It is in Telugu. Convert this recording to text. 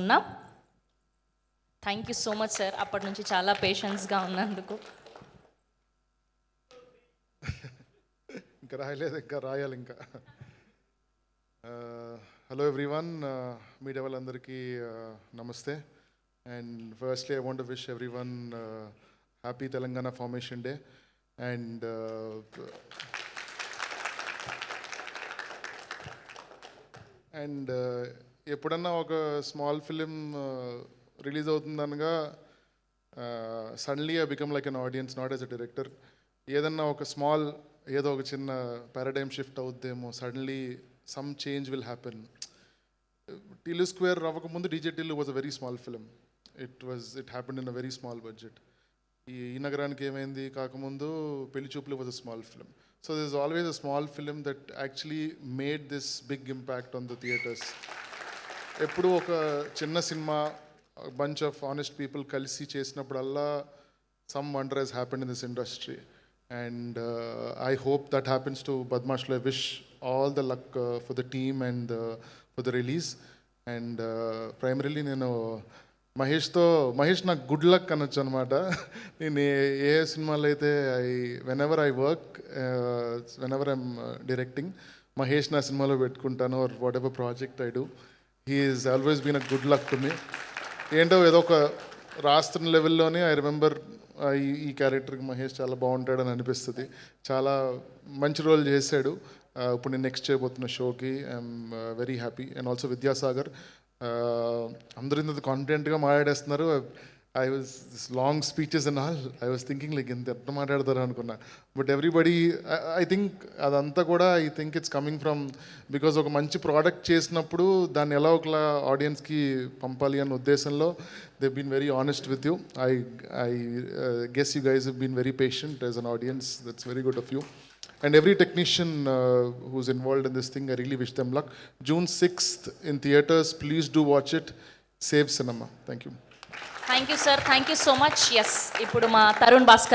ఉన్నాం. Thank you so much sir, అప్పటి నుంచి చాలా పేషెన్స్గా ఉన్నందుకు. ఇంకా రాయలేదు, ఇంకా రాయాలి ఇంకా. హలో ఎవ్రీవన్, మీడియా వాళ్ళందరికీ నమస్తే. And firstly I want to wish everyone happy Telangana formation day. And ఎప్పుడన్నా ఒక స్మాల్ ఫిలిం రిలీజ్ అవుతుందనగా suddenly I become like an audience, not as a director. ఏదన్నా ఒక స్మాల్, ఏదో ఒక చిన్న పారాడైమ్ షిఫ్ట్ అవుద్దేమో, suddenly some change will happen. Tillu square అవ్వకముందు DJ Tillu was a very small film. It happened in a very small budget. Ee Nagaraniki Emaindi కాకముందు Pelli Choopulu was a small film. So this is always a small film that actually made this big impact on the theatres. ఎప్పుడు ఒక చిన్న సినిమా బంచ్ ఆఫ్ ఆనెస్ట్ పీపుల్ కలిసి చేసినప్పుడల్లా some wonder has happened in this industry. And I hope that happens to Badmashlo. I wish all the luck for the team and for the release. And primarily నేను మహేష్ నాకు గుడ్ లక్ అనొచ్చు అనమాట. నేను ఏ సినిమాలో అయితే whenever I work, whenever I'm directing, Mahesh నా సినిమాలో పెట్టుకుంటాను. Or whatever project I do, he is always been a good luck to me. ఏంటో ఏదో ఒక రాస్తున్న లెవెల్లోనే ఐ రిమెంబర్ ఈ క్యారెక్టర్కి మహేష్ చాలా బాగుంటాడని అనిపిస్తుంది. చాలా మంచి రోల్ చేశాడు. ఇప్పుడు నేను నెక్స్ట్ చేయబోతున్న షోకి I'm very happy. And also Vidyasagar, అందరూ ఇంత కాన్ఫిడెంట్గా మాట్లాడేస్తున్నారు. I was this long speeches and all, I was thinking like ఎంత మాట్లాడతారు అనుకున్నా. బట్ ఎవ్రీబడి, ఐ థింక్ అదంతా కూడా ఇట్స్ కమింగ్ ఫ్రమ్ బికాజ్ ఒక మంచి ప్రోడక్ట్ చేసినప్పుడు దాన్ని ఎలా ఒకలా ఆడియన్స్కి పంపాలి అన్న ఉద్దేశంలో they've been very honest with you. I guess you guys have been very patient as an audience. That's very good of you. And every technician who's involved in this thing, I really wish them luck. June 6th in theaters. Please do watch it. Save cinema. Thank you. Thank you sir, thank you so much. Yes, ఇప్పుడు మా తరుణ్ భాస్కర్